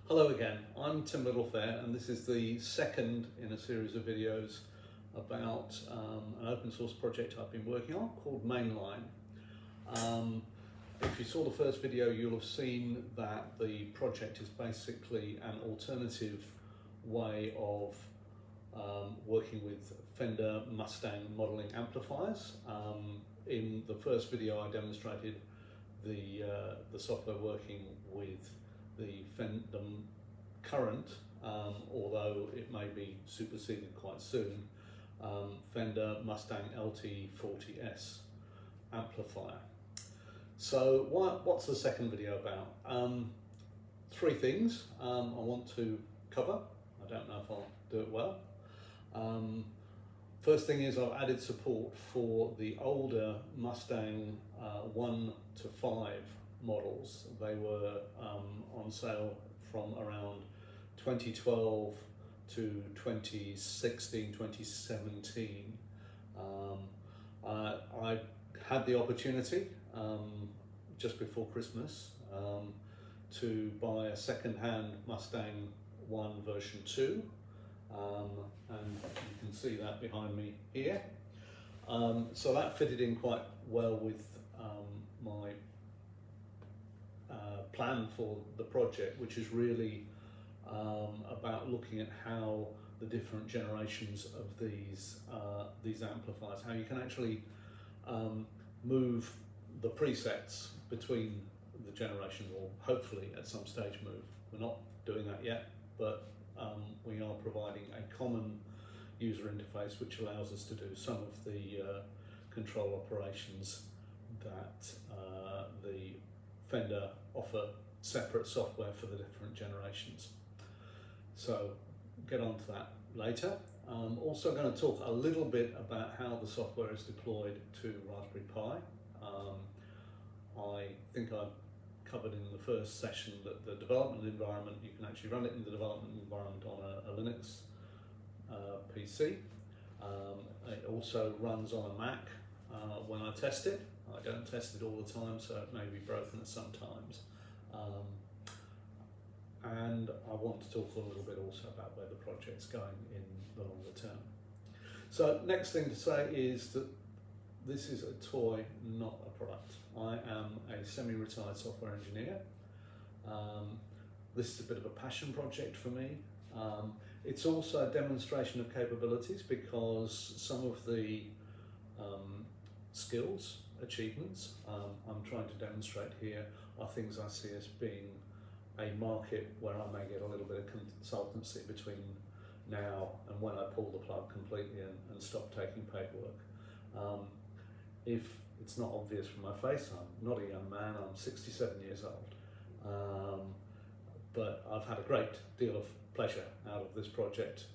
Hello again, I'm Tim Littlefair and this is the second in a series of videos about an open source project I've been working on called Maneline. If you saw the first video, you'll have seen that the project is basically an alternative way of working with Fender Mustang modeling amplifiers. In the first video I demonstrated the software working with the Fender current, although it may be superseded quite soon, Fender Mustang LT40S amplifier. So what's the second video about? Three things I want to cover. I don't know if I'll do it well. First thing is I've added support for the older Mustang 1 to 5 models. They were on sale from around 2012 to 2016, 2017. I had the opportunity just before Christmas to buy a second-hand Mustang 1 version 2. And you can see that behind me here. So that fitted in quite well with my plan for the project, which is really about looking at how the different generations of these amplifiers, how you can actually move the presets between the generations, or hopefully at some stage move. We're not doing that yet, but we are providing a common user interface which allows us to do some of the control operations that the Fender offer separate software for the different generations. So get on to that later. I'm also going to talk a little bit about how the software is deployed to Raspberry Pi. I think I covered in the first session that the development environment, you can actually run it in the development environment on a Linux PC. It also runs on a Mac when I test it. I don't test it all the time, so it may be broken at some times. And I want to talk a little bit also about where the project's going in the longer term. So next thing to say is that this is a toy, not a product. I am a semi-retired software engineer. This is a bit of a passion project for me. It's also a demonstration of capabilities, because some of the skills, achievements I'm trying to demonstrate here are things I see as being a market where I may get a little bit of consultancy between now and when I pull the plug completely and stop taking paperwork. If it's not obvious from my face, I'm not a young man, I'm 67 years old. But I've had a great deal of pleasure out of this project.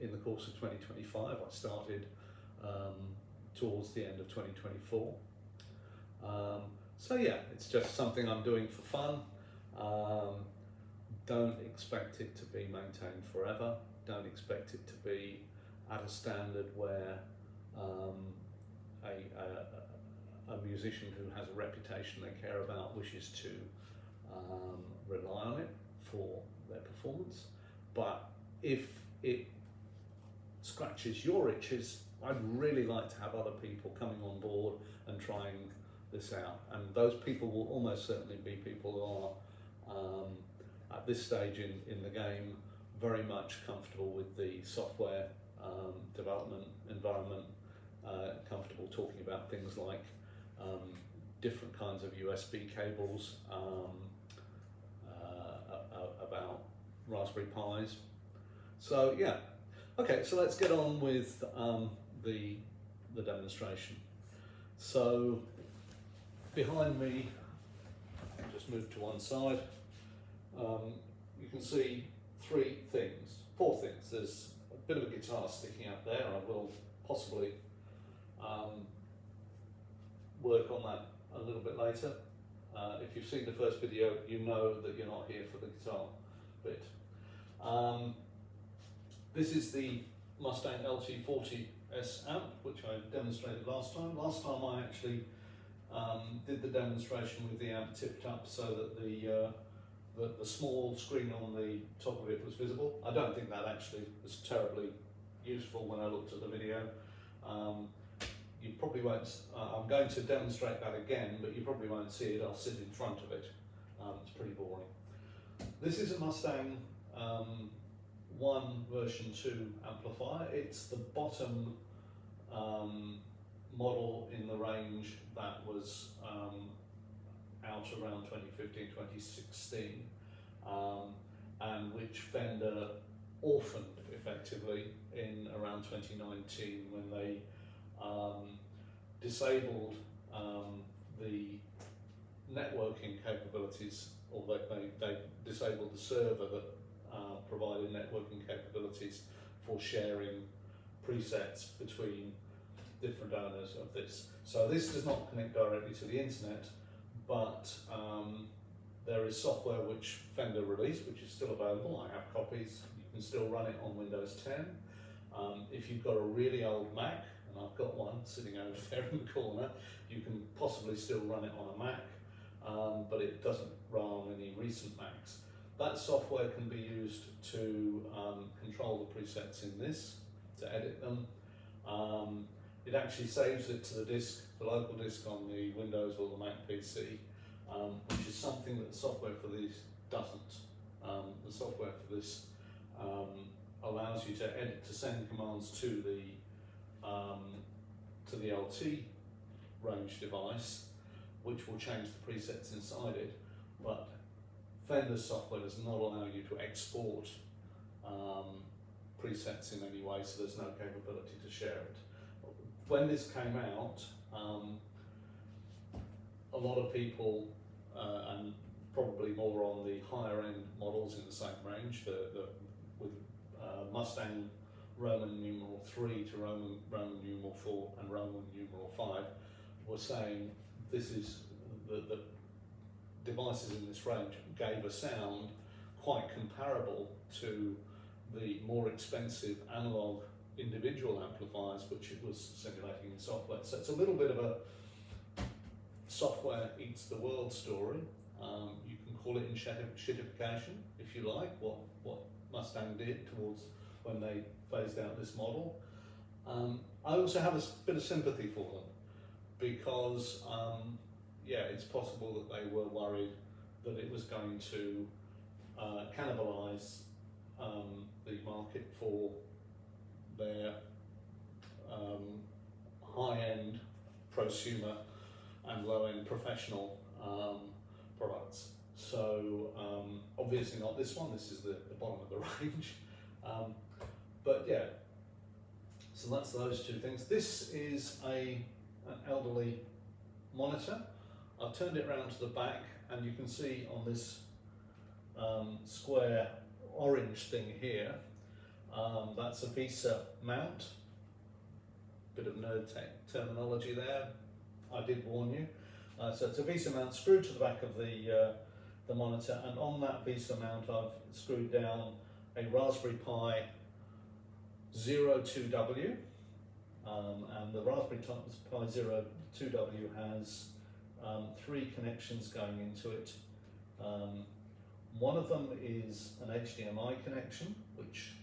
In the course of 2025, I started towards the end of 2024. So yeah, it's just something I'm doing for fun. Don't expect it to be maintained forever. Don't expect it to be at a standard where a musician who has a reputation they care about wishes to rely on it for their performance. But if it scratches your itches, I'd really like to have other people coming on board and trying this out. And those people will almost certainly be people who are at this stage in the game very much comfortable with the software development environment, comfortable talking about things like different kinds of USB cables, about Raspberry Pis. So yeah, okay, so let's get on with the demonstration. So behind me, I'll just move to one side, you can see four things. There's a bit of a guitar sticking out there. I will possibly work on that a little bit later. If you've seen the first video, you know that you're not here for the guitar bit. This is the Mustang LT40S amp, which I demonstrated last time. Last time I actually did the demonstration with the amp tipped up so that the the small screen on the top of it was visible. I don't think that actually was terribly useful when I looked at the video. You probably won't, I'm going to demonstrate that again, but you probably won't see it. I'll sit in front of it. It's pretty boring. This is a Mustang 1 version 2 amplifier. It's the bottom model in the range that was out around 2015, 2016, and which Fender orphaned effectively in around 2019 when they disabled the networking capabilities, or they disabled the server that provided networking capabilities for sharing presets between different owners of this. So this does not connect directly to the internet, but there is software which Fender released, which is still available. I have copies. You can still run it on Windows 10. If you've got a really old Mac, and I've got one sitting over there in the corner, you can possibly still run it on a Mac, but it doesn't run on any recent Macs. That software can be used to control the presets in this, to edit them. It actually saves it to the disk, the local disk on the Windows or the Mac PC, which is something that the software for these doesn't. The software for this allows you to send commands to the LT range device, which will change the presets inside it, but Fender's software does not allow you to export presets in any way, so there's no capability to share it. When this came out, a lot of people, and probably more on the higher end models in the same range, with Mustang Roman numeral 3 to Roman numeral 4 and Roman numeral 5, were saying this is the devices in this range gave a sound quite comparable to the more expensive analog individual amplifiers which it was simulating in software. So it's a little bit of a software eats the world story. You can call it shitification if you like, what Mustang did towards when they phased out this model. I also have a bit of sympathy for them because yeah, it's possible that they were worried that it was going to cannibalize the market for their high-end prosumer and low-end professional products. So obviously not this one, this is the bottom of the range. But yeah, so that's those two things. This is an elderly monitor. I've turned it around to the back and you can see on this square orange thing here, that's a VESA mount. Bit of nerd terminology there, I did warn you. So it's a VESA mount screwed to the back of the monitor, and on that VESA mount I've screwed down a Raspberry Pi 02W, and the Raspberry Pi 02W has 3 connections going into it. One of them is an HDMI connection, which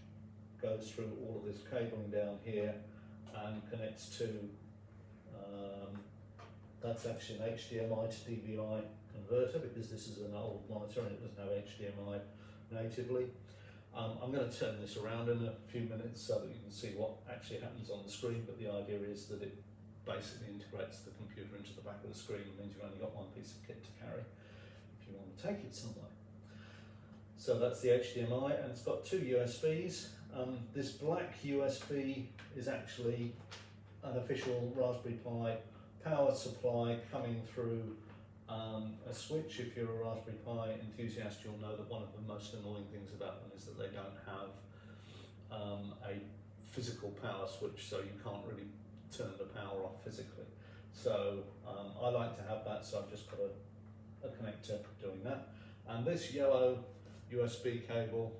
goes through all of this cabling down here and connects to, that's actually an HDMI to DVI converter, because this is an old monitor and it doesn't have HDMI natively. I'm going to turn this around in a few minutes so that you can see what actually happens on the screen, but the idea is that it basically integrates the computer into the back of the screen. It means you've only got one piece of kit to carry if you want to take it somewhere. So that's the HDMI, and it's got 2 USBs. This black USB is actually an official Raspberry Pi power supply coming through a switch. If you're a Raspberry Pi enthusiast, you'll know that one of the most annoying things about them is that they don't have a physical power switch, so you can't really turn the power off physically. So I like to have that, so I've just got a connector doing that. And this yellow USB cable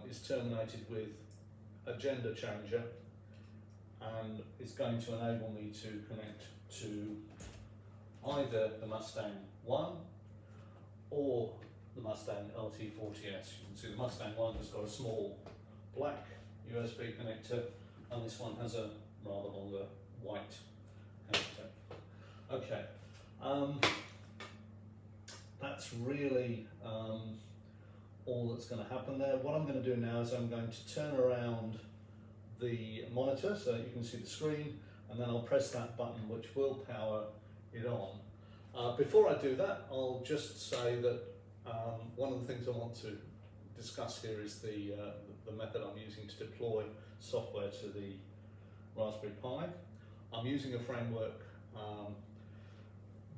is terminated with a gender changer, and it's going to enable me to connect to either the Mustang 1 or the Mustang LT40S. You can see the Mustang one has got a small black USB connector, and this one has a rather longer white connector. Okay, that's really all that's going to happen there. What I'm going to do now is I'm going to turn around the monitor so that you can see the screen, and then I'll press that button which will power it on. Before I do that, I'll just say that one of the things I want to discuss here is the method I'm using to deploy software to the Raspberry Pi. I'm using a framework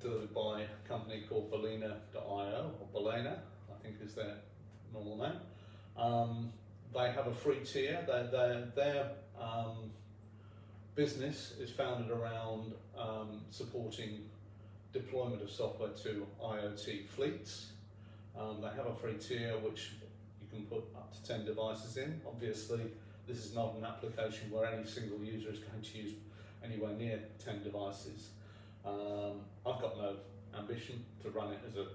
delivered by a company called behaviour, or Balena, I think is their normal name. They have a free tier. Their business is founded around supporting deployment of software to IoT fleets. They have a free tier which you can put up to 10 devices in. Obviously, this is not an application where any single user is going to use anywhere near 10 devices. I've got no ambition to run it as a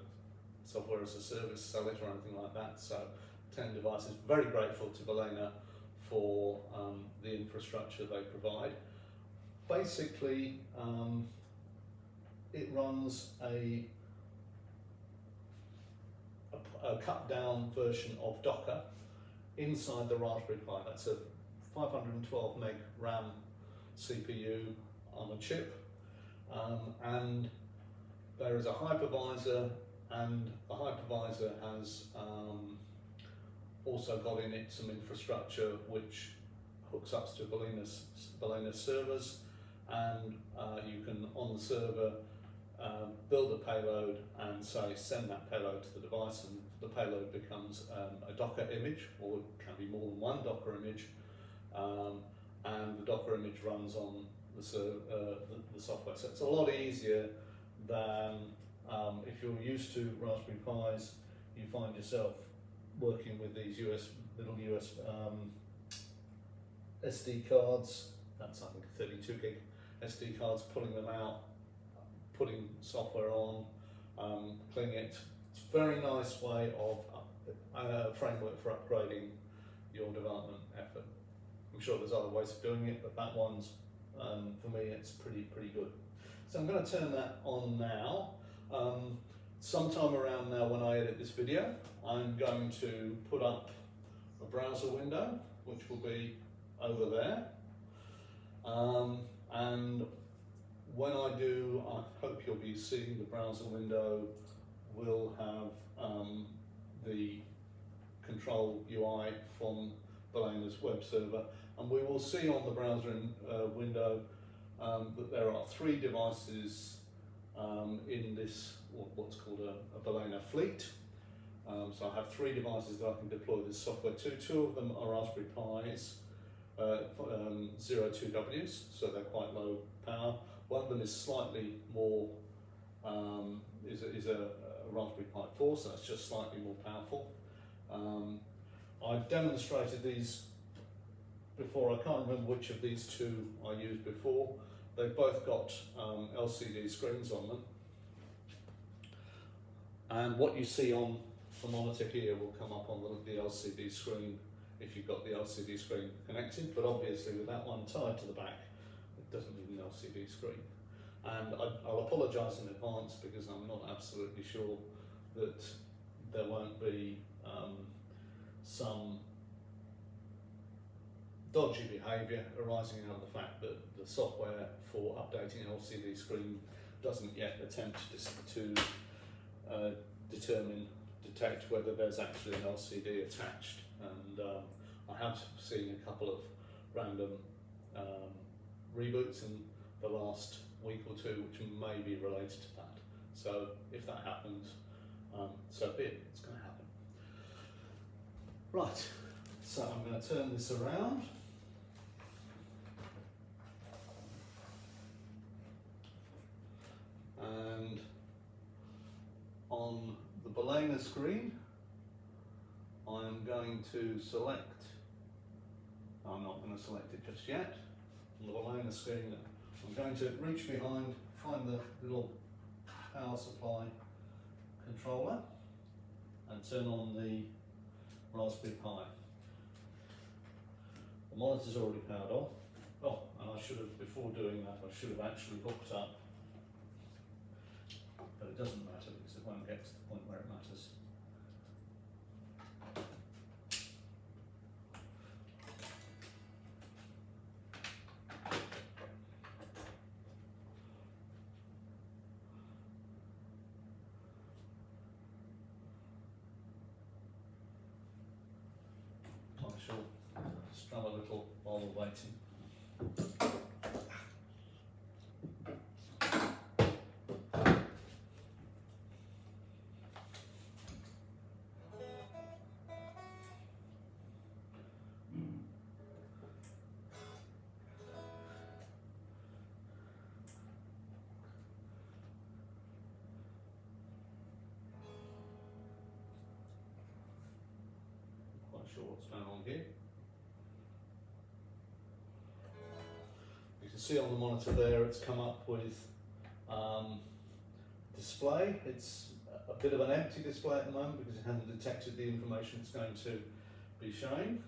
software as a service, sell it or anything like that, so 10 devices. Very grateful to Balena for the infrastructure they provide. Basically, it runs a cut down version of Docker inside the Raspberry Pi. That's a 512 meg RAM CPU on a chip, and there is a hypervisor, and the hypervisor has also got in it some infrastructure which hooks up to Balena servers, and you can on the server build a payload and say send that payload to the device, and the payload becomes a Docker image, or it can be more than one Docker image, and the Docker image runs on the software. So it's a lot easier than if you're used to Raspberry Pis, you find yourself working with these little US SD cards. That's I think 32 gig SD cards, pulling them out, putting software on, cleaning it. It's a very nice way of a framework for upgrading your development effort. I'm sure there's other ways of doing it, but that one's, for me, it's pretty good. So I'm going to turn that on now. Sometime around now when I edit this video, I'm going to put up a browser window, which will be over there. And when I do, I hope you'll be seeing the browser window will have the control UI from Balena's web server, and we will see on the browser window that there are 3 devices in this, what's called a Balena fleet. So I have 3 devices that I can deploy this software to. 2 of them are Raspberry Pis, 02Ws, so they're quite low power. One of them is slightly more, is a Raspberry Pi 4, so it's just slightly more powerful. I've demonstrated these before. I can't remember which of these 2 I used before. They've both got LCD screens on them. And what you see on the monitor here will come up on the LCD screen if you've got the LCD screen connected, but obviously with that one tied to the back, it doesn't need an LCD screen. And I'll apologise in advance because I'm not absolutely sure that there won't be some dodgy behaviour arising out of the fact that the software for updating an LCD screen doesn't yet attempt to detect whether there's actually an LCD attached. And I have seen a couple of random reboots in the last week or 2 which may be related to that. So if that happens, so be it, it's going to happen. Right, so I'm going to turn this around. And on the Balena screen, I'm going to select, I'm not going to select it just yet. On the Balena screen, I'm going to reach behind, find the little power supply controller, and turn on the Raspberry Pi. The monitor's already powered on. Oh, and I should have, before doing that, I should have actually hooked up, but it doesn't matter because it won't get to the point where it matters. I shall strum a little while we're waiting. Sure what's going on here. You can see on the monitor there it's come up with display. It's a bit of an empty display at the moment because it hasn't detected the information it's going to be showing.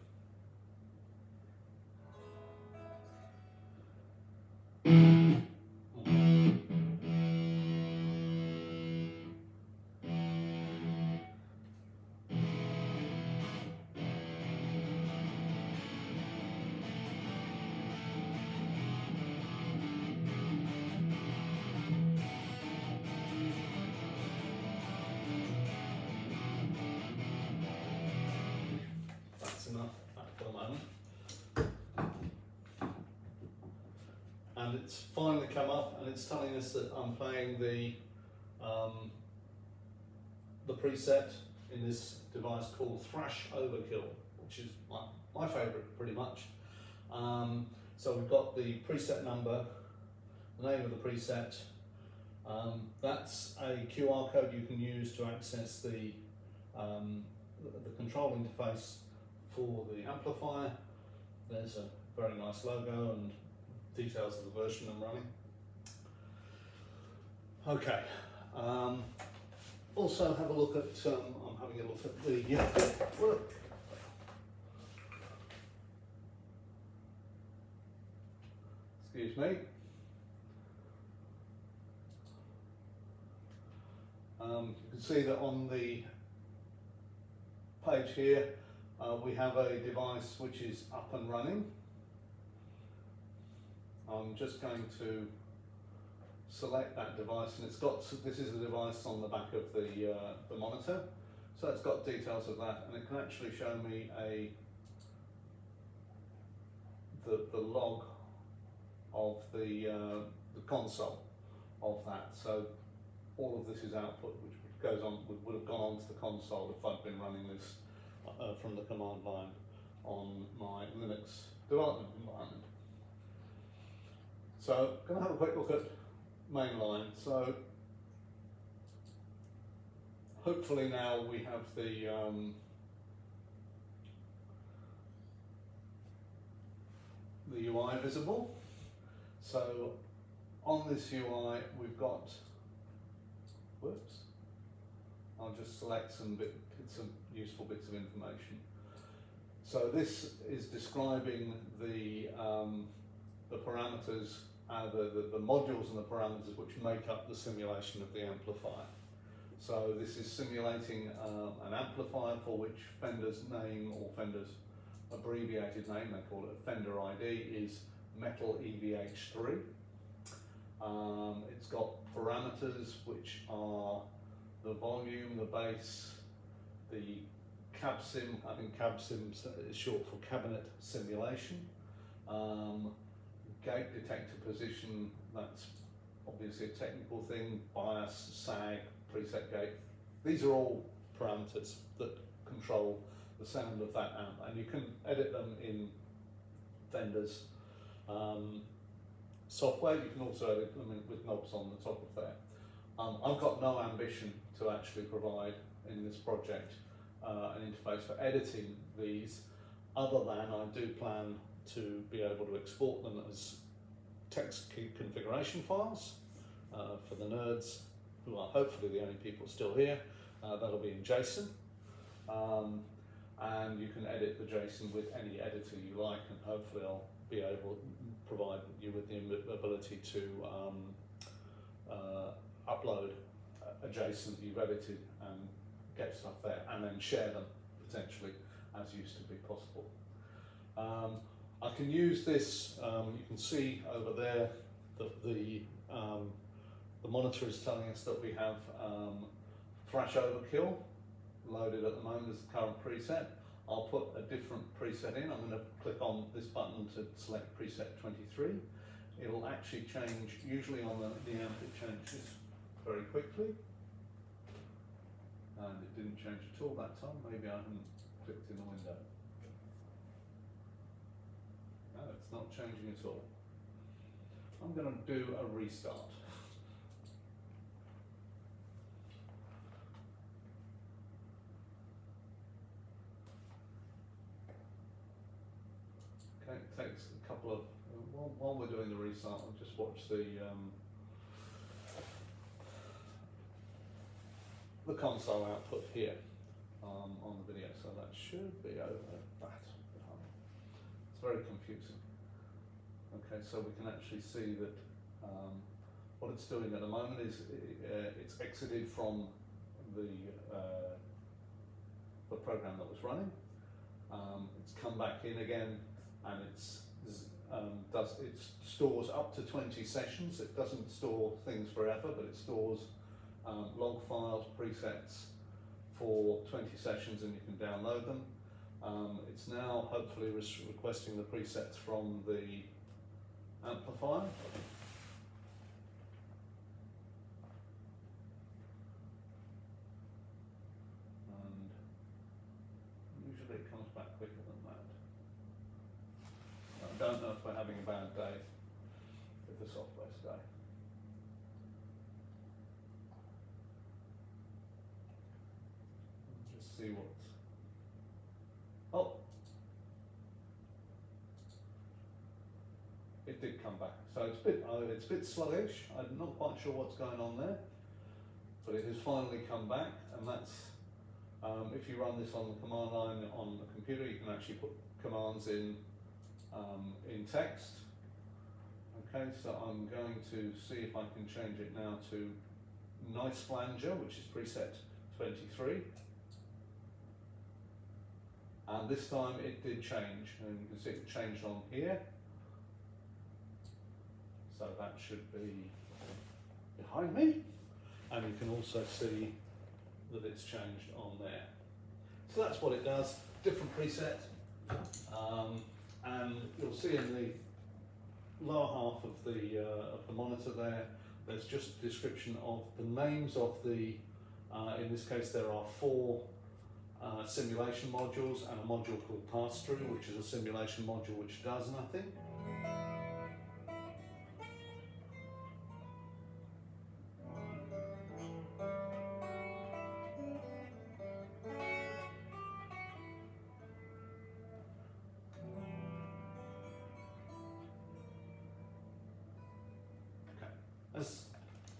And it's finally come up and it's telling us that I'm playing the preset in this device called Thrash Overkill, which is my favourite pretty much. So we've got the preset number, the name of the preset. That's a QR code you can use to access the control interface for the amplifier. There's a very nice logo and details of the version I'm running. Okay. Also have a look at, I'm having a look at the work. Excuse me. You can see that on the page here we have a device which is up and running. I'm just going to select that device, and it's got, this is a device on the back of the monitor, so it's got details of that, and it can actually show me the log of the console of that. So all of this is output, which goes on would have gone onto the console if I'd been running this from the command line on my Linux development environment. So I'm going to have a quick look at Maneline. So hopefully now we have the UI visible. So on this UI we've got, whoops, I'll just select some useful bits of information. So this is describing the parameters, the modules and the parameters which make up the simulation of the amplifier. So this is simulating an amplifier for which Fender's name, or Fender's abbreviated name, they call it a Fender ID, is Metal EVH3. It's got parameters which are the volume, the bass, the cab sim, I think cab sim is short for cabinet simulation, gate detector position, that's obviously a technical thing, bias, sag, preset gate. These are all parameters that control the sound of that amp, and you can edit them in Fender's software. You can also edit them with knobs on the top of there. I've got no ambition to actually provide in this project an interface for editing these, other than I do plan to be able to export them as text configuration files for the nerds, who are hopefully the only people still here. That'll be in JSON. and you can edit the JSON with any editor you like, and hopefully I'll be able to provide you with the ability to upload a JSON that you've edited and get stuff there, and then share them potentially as used to be possible. I can use this, you can see over there that the monitor is telling us that we have Thrash Overkill loaded at the moment as the current preset. I'll put a different preset in. I'm going to click on this button to select preset 23. It'll actually change, usually on the amp it changes very quickly. And it didn't change at all that time. Maybe I haven't clicked in the window. No, it's not changing at all. I'm going to do a restart. Okay, it takes a couple of, while we're doing the restart, I'll just watch the console output here on the video, so that should be over that. It's very confusing. Okay, so we can actually see that what it's doing at the moment is it's exited from the program that was running. It's come back in again, and it stores up to 20 sessions. It doesn't store things forever, but it stores log files, presets for 20 sessions, and you can download them. It's now hopefully requesting the presets from the amplifier. And usually it comes back quicker than that. I don't know if we're having a bad day with the software today. Just see what's. Oh! It did come back. So it's a bit sluggish. I'm not quite sure what's going on there, but it has finally come back, and that's, if you run this on the command line on the computer, you can actually put commands in text. Okay, so I'm going to see if I can change it now to Nice Flanger, which is preset 23. And this time it did change, and you can see it changed on here. So that should be behind me. And you can also see that it's changed on there. So that's what it does, different preset. And you'll see in the lower half of the monitor there, there's just a description of the names of the, in this case there are 4 simulation modules and a module called pass-through, which is a simulation module which does nothing.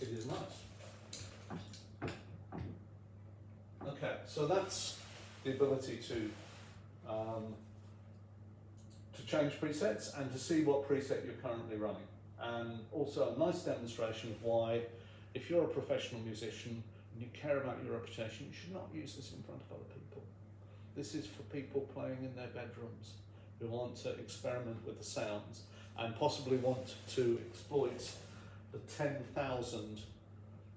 It is nice. Okay, so that's the ability to change presets and to see what preset you're currently running. And also a nice demonstration of why, if you're a professional musician and you care about your reputation, you should not use this in front of other people. This is for people playing in their bedrooms who want to experiment with the sounds and possibly want to exploit the 10,000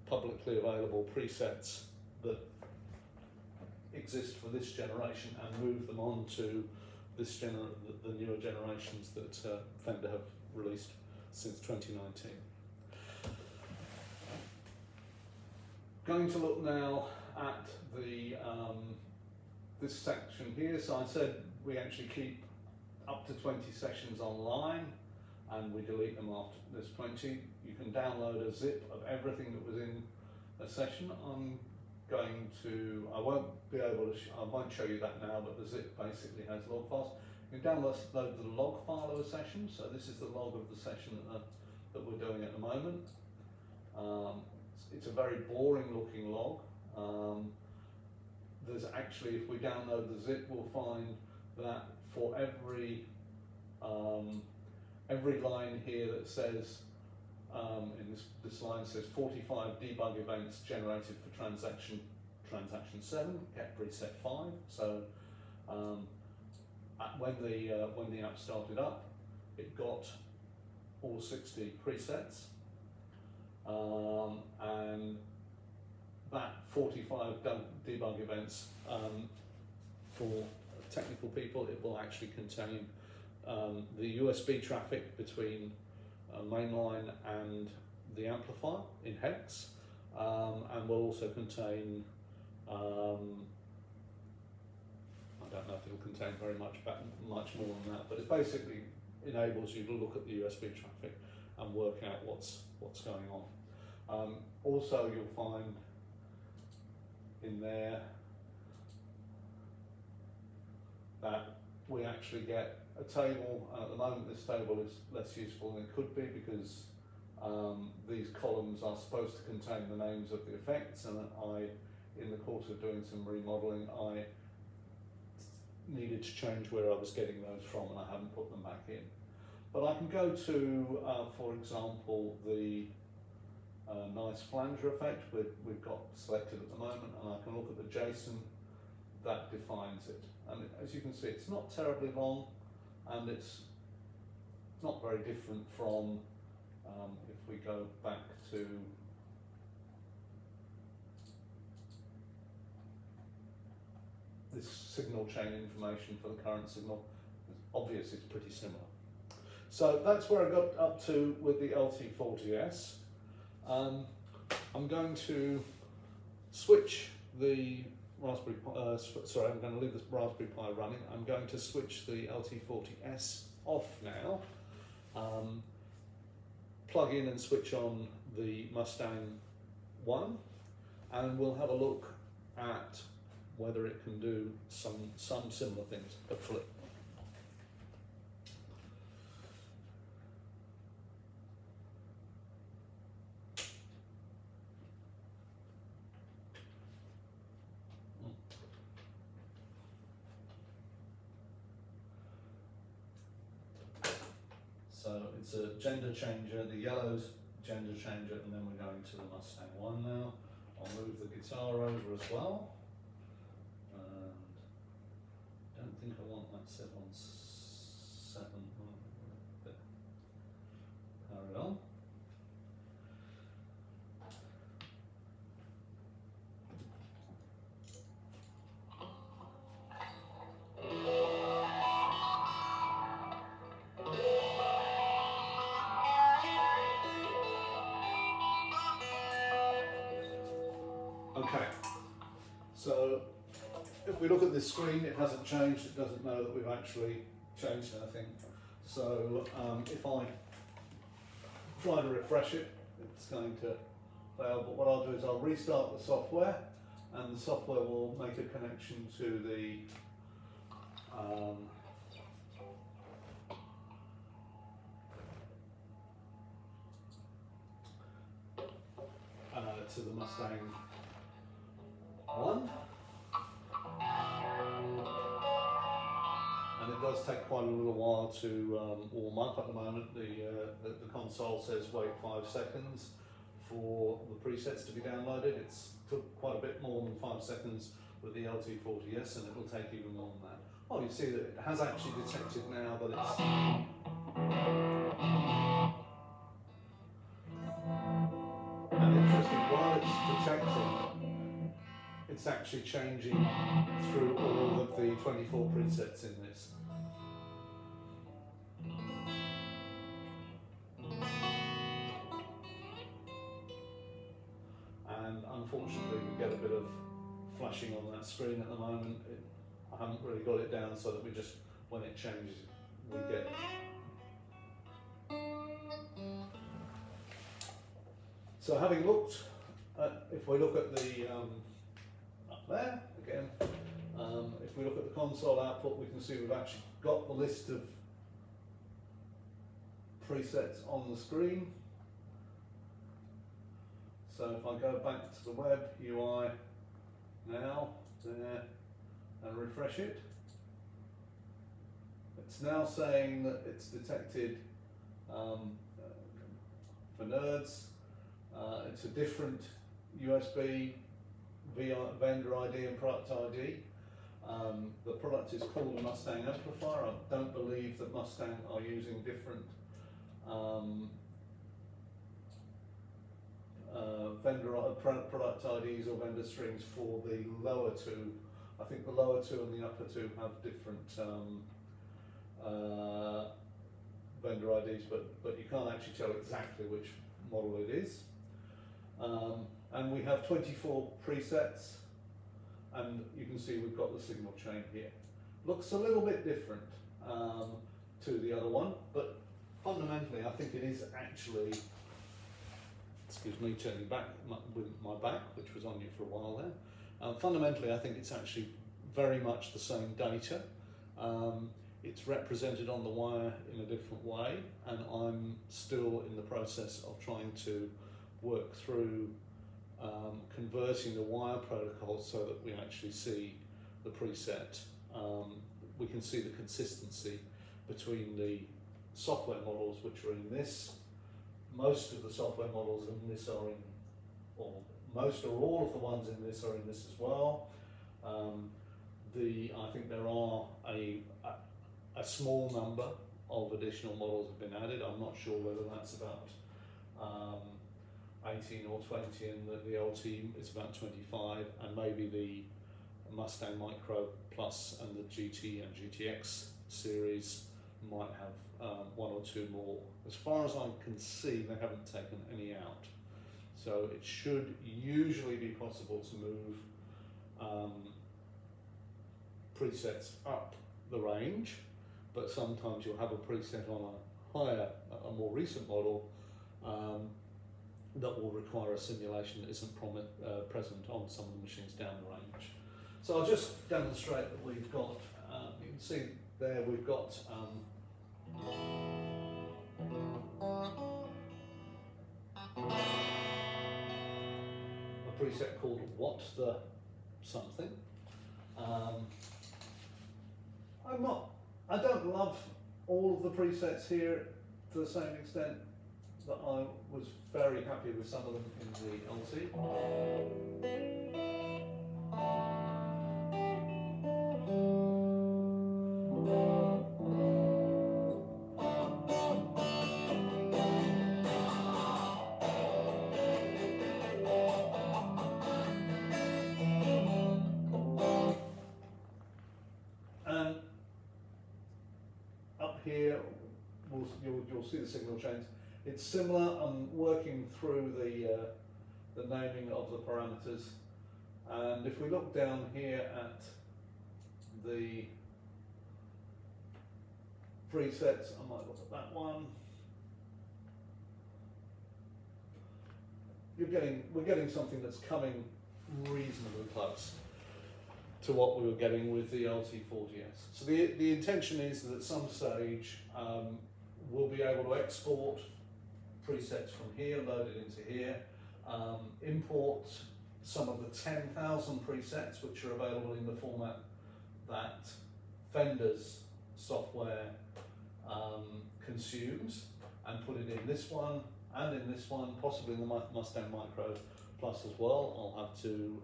publicly available presets that exist for this generation and move them on to this the newer generations that Fender have released since 2019. Going to look now at the this section here. So I said we actually keep up to 20 sessions online, and we delete them after there's 20. You can download a zip of everything that was in a session. I won't be able to, I won't show you that now, but the zip basically has log files. You can download the log file of a session. So this is the log of the session that we're doing at the moment. It's a very boring looking log. there's actually, if we download the zip, we'll find that for every line here that says, in this line says 45 debug events generated for transaction 7, get preset 5. So when the app started up, it got all 60 presets, and that 45 debug events, for technical people, it will actually contain the USB traffic between Maneline and the amplifier in hex, and will also contain, I don't know if it'll contain very much more than that, but it basically enables you to look at the USB traffic and work out what's going on. Also, you'll find in there that we actually get a table. At the moment, this table is less useful than it could be, because these columns are supposed to contain the names of the effects, and in the course of doing some remodeling, I needed to change where I was getting those from, and I haven't put them back in. But I can go to, for example, the nice flanger effect we've got selected at the moment, and I can look at the JSON that defines it. And as you can see, it's not terribly long, and it's not very different from, if we go back to this signal chain information for the current signal, it's obvious it's pretty similar. So that's where I got up to with the LT40S. I'm going to switch the Raspberry Pi, I'm going to leave this Raspberry Pi running. I'm going to switch the LT40S off now, plug in and switch on the Mustang I, and we'll have a look at whether it can do some similar things, hopefully. So it's a gender changer, the yellow's gender changer, and then we're going to the Mustang I now. I'll move the guitar over as well. And I don't think I want that set on 7. Carry on. Okay, so if we look at this screen, it hasn't changed. It doesn't know that we've actually changed anything. So if I try to refresh it, it's going to fail. But what I'll do is I'll restart the software, and the software will make a connection to the Mustang I, and it does take quite a little while to warm up. At the moment, the console says wait 5 seconds for the presets to be downloaded. It's took quite a bit more than 5 seconds with the LT40S, and it will take even more than that. Oh, you see that it has actually detected now that it's and interesting, while it's detecting, it's actually changing through all of the 24 presets in this. And unfortunately we get a bit of flashing on that screen at the moment. I haven't really got it down so that we just, when it changes, we get so having looked at, if we look at the up there again, if we look at the console output, we can see we've actually got the list of presets on the screen. So if I go back to the web UI now, there, and refresh it. It's now saying that it's detected for nerds. It's a different USB vendor ID and product ID. The product is called a Mustang amplifier. I don't believe that Mustang are using different product IDs or vendor strings for the lower two. I think the lower two and the upper two have different vendor IDs, but you can't actually tell exactly which model it is. And we have 24 presets, and you can see we've got the signal chain here. Looks a little bit different to the other one, but fundamentally I think it is actually, excuse me turning back with my back, which was on you for a while there. Fundamentally I think it's actually very much the same data. It's represented on the wire in a different way, and I'm still in the process of trying to work through converting the wire protocol so that we actually see the preset. We can see the consistency between the software models which are in this. Most of the software models in this are in, or most or all of the ones in this are in this as well. I think there are a small number of additional models have been added. I'm not sure whether that's about 18 or 20, and the LT is about 25, and maybe the Mustang Micro Plus and the GT and GTX series might have one or two more. As far as I can see, they haven't taken any out. So it should usually be possible to move presets up the range, but sometimes you'll have a preset on a higher, a more recent model that will require a simulation that isn't present on some of the machines down the range. So I'll just demonstrate that we've got, you can see there we've got a preset called What the Something. I don't love all of the presets here to the same extent that I was very happy with some of them in the LT. And up here, you'll see the signal chains. It's similar. I'm working through the naming of the parameters, and if we look down here at the presets, I might look at that one. We're getting something that's coming reasonably close to what we were getting with the LT40S. So the intention is that at some stage we'll be able to export presets from here, load it into here, import some of the 10,000 presets which are available in the format that Fender's software consumes, and put it in this one and in this one, possibly in the Mustang Micro Plus as well. I'll have to,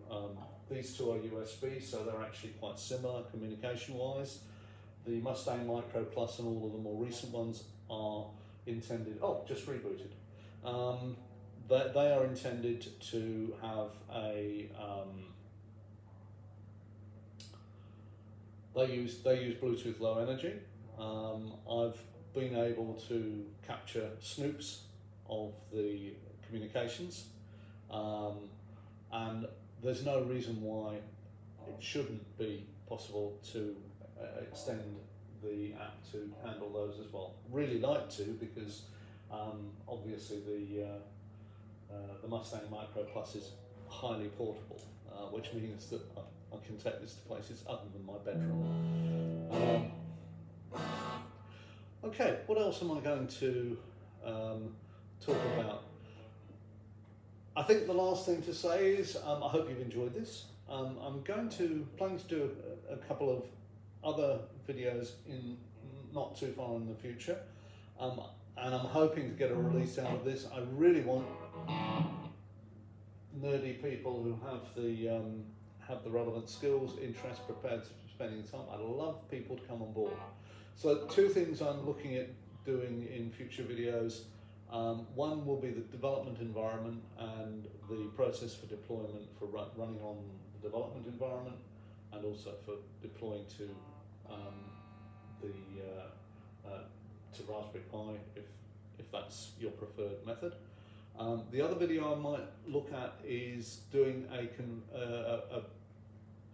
these two are USB, so they're actually quite similar communication wise. The Mustang Micro Plus and all of the more recent ones are intended, just rebooted. They are intended to have a, they use Bluetooth Low Energy. I've been able to capture snoops of the communications, and there's no reason why it shouldn't be possible to extend the app to handle those as well. Really like to, because obviously the Mustang Micro Plus is highly portable, which means that I can take this to places other than my bedroom. Okay, what else am I going to talk about? I think the last thing to say is I hope you've enjoyed this. I'm planning to do a couple of other videos in not too far in the future, and I'm hoping to get a release out of this. I really want nerdy people who have the relevant skills, interest, prepared to spending time. I love people to come on board. So two things I'm looking at doing in future videos. One will be the development environment and the process for deployment for running on the development environment, and also for deploying to to Raspberry Pi if that's your preferred method. The other video I might look at is doing a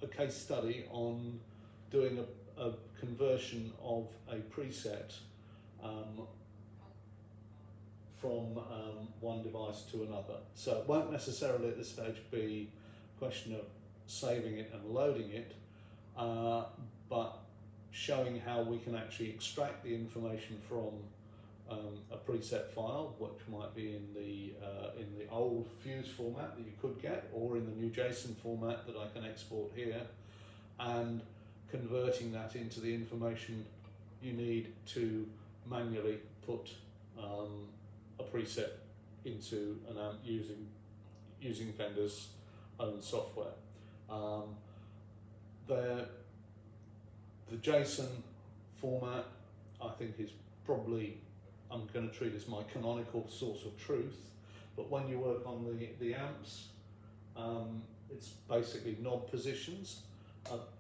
case study on doing a conversion of a preset from one device to another. So it won't necessarily at this stage be a question of saving it and loading it, but showing how we can actually extract the information from a preset file, which might be in the old FUSE format that you could get, or in the new JSON format that I can export here, and converting that into the information you need to manually put a preset into an amp using Fender's own software. The JSON format, I think, is probably, I'm going to treat as my canonical source of truth, but when you work on the amps, it's basically knob positions.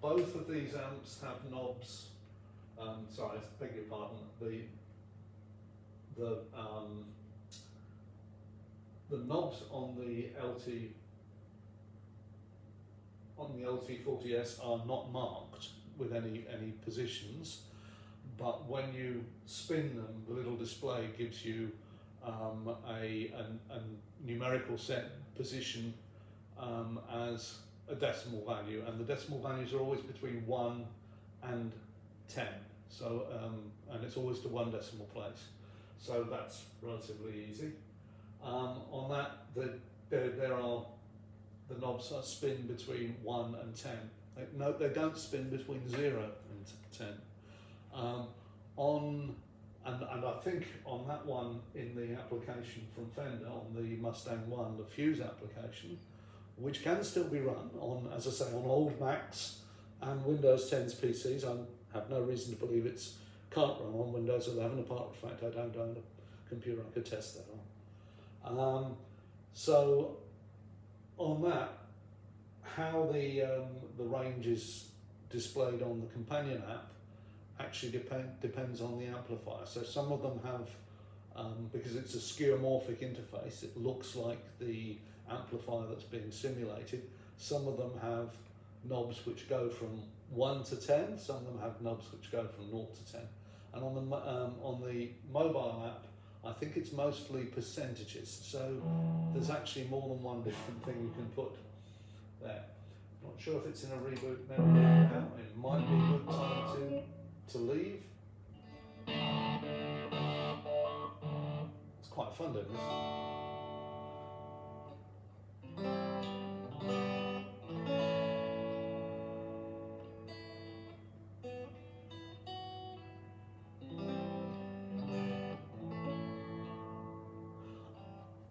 Both of these amps have knobs. Sorry, I beg your pardon. The knobs on the LT40S are not marked with any positions, but when you spin them, the little display gives you a numerical set position as a decimal value, and the decimal values are always between 1 and 10. So and it's always to one decimal place. So that's relatively easy. On that, the knobs are spin between 1 and 10. They don't spin between 0 and 10. And I think on that one in the application from Fender, on the Mustang I, the FUSE application, which can still be run on, as I say, on old Macs and Windows 10's PCs. I have no reason to believe it can't run on Windows 11, apart from the fact I don't own a computer I could test that on. So on that, how the range is displayed on the companion app actually depends on the amplifier. So some of them have, because it's a skeuomorphic interface, it looks like the amplifier that's being simulated. Some of them have knobs which go from 1 to 10, some of them have knobs which go from 0 to 10. And on the mobile app, I think it's mostly percentages. So there's actually more than one different thing you can put there. Not sure if it's in a reboot menu now. It might be a good time to leave. It's quite fun doing this.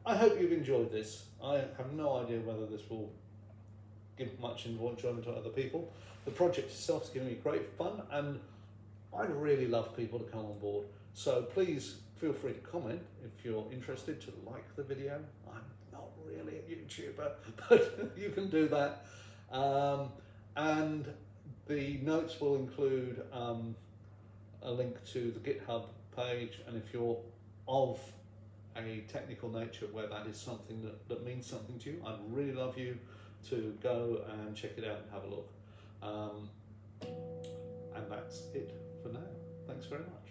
I hope you've enjoyed this. I have no idea whether this will give much enjoyment to other people. The project itself is giving me great fun, and I really love people to come on board. So please feel free to comment if you're interested, to like the video. I'm not really a YouTuber, but you can do that. And the notes will include a link to the GitHub page, and if you're of a technical nature where that is something that means something to you, I'd really love you to go and check it out and have a look. And that's it for now. Thanks very much.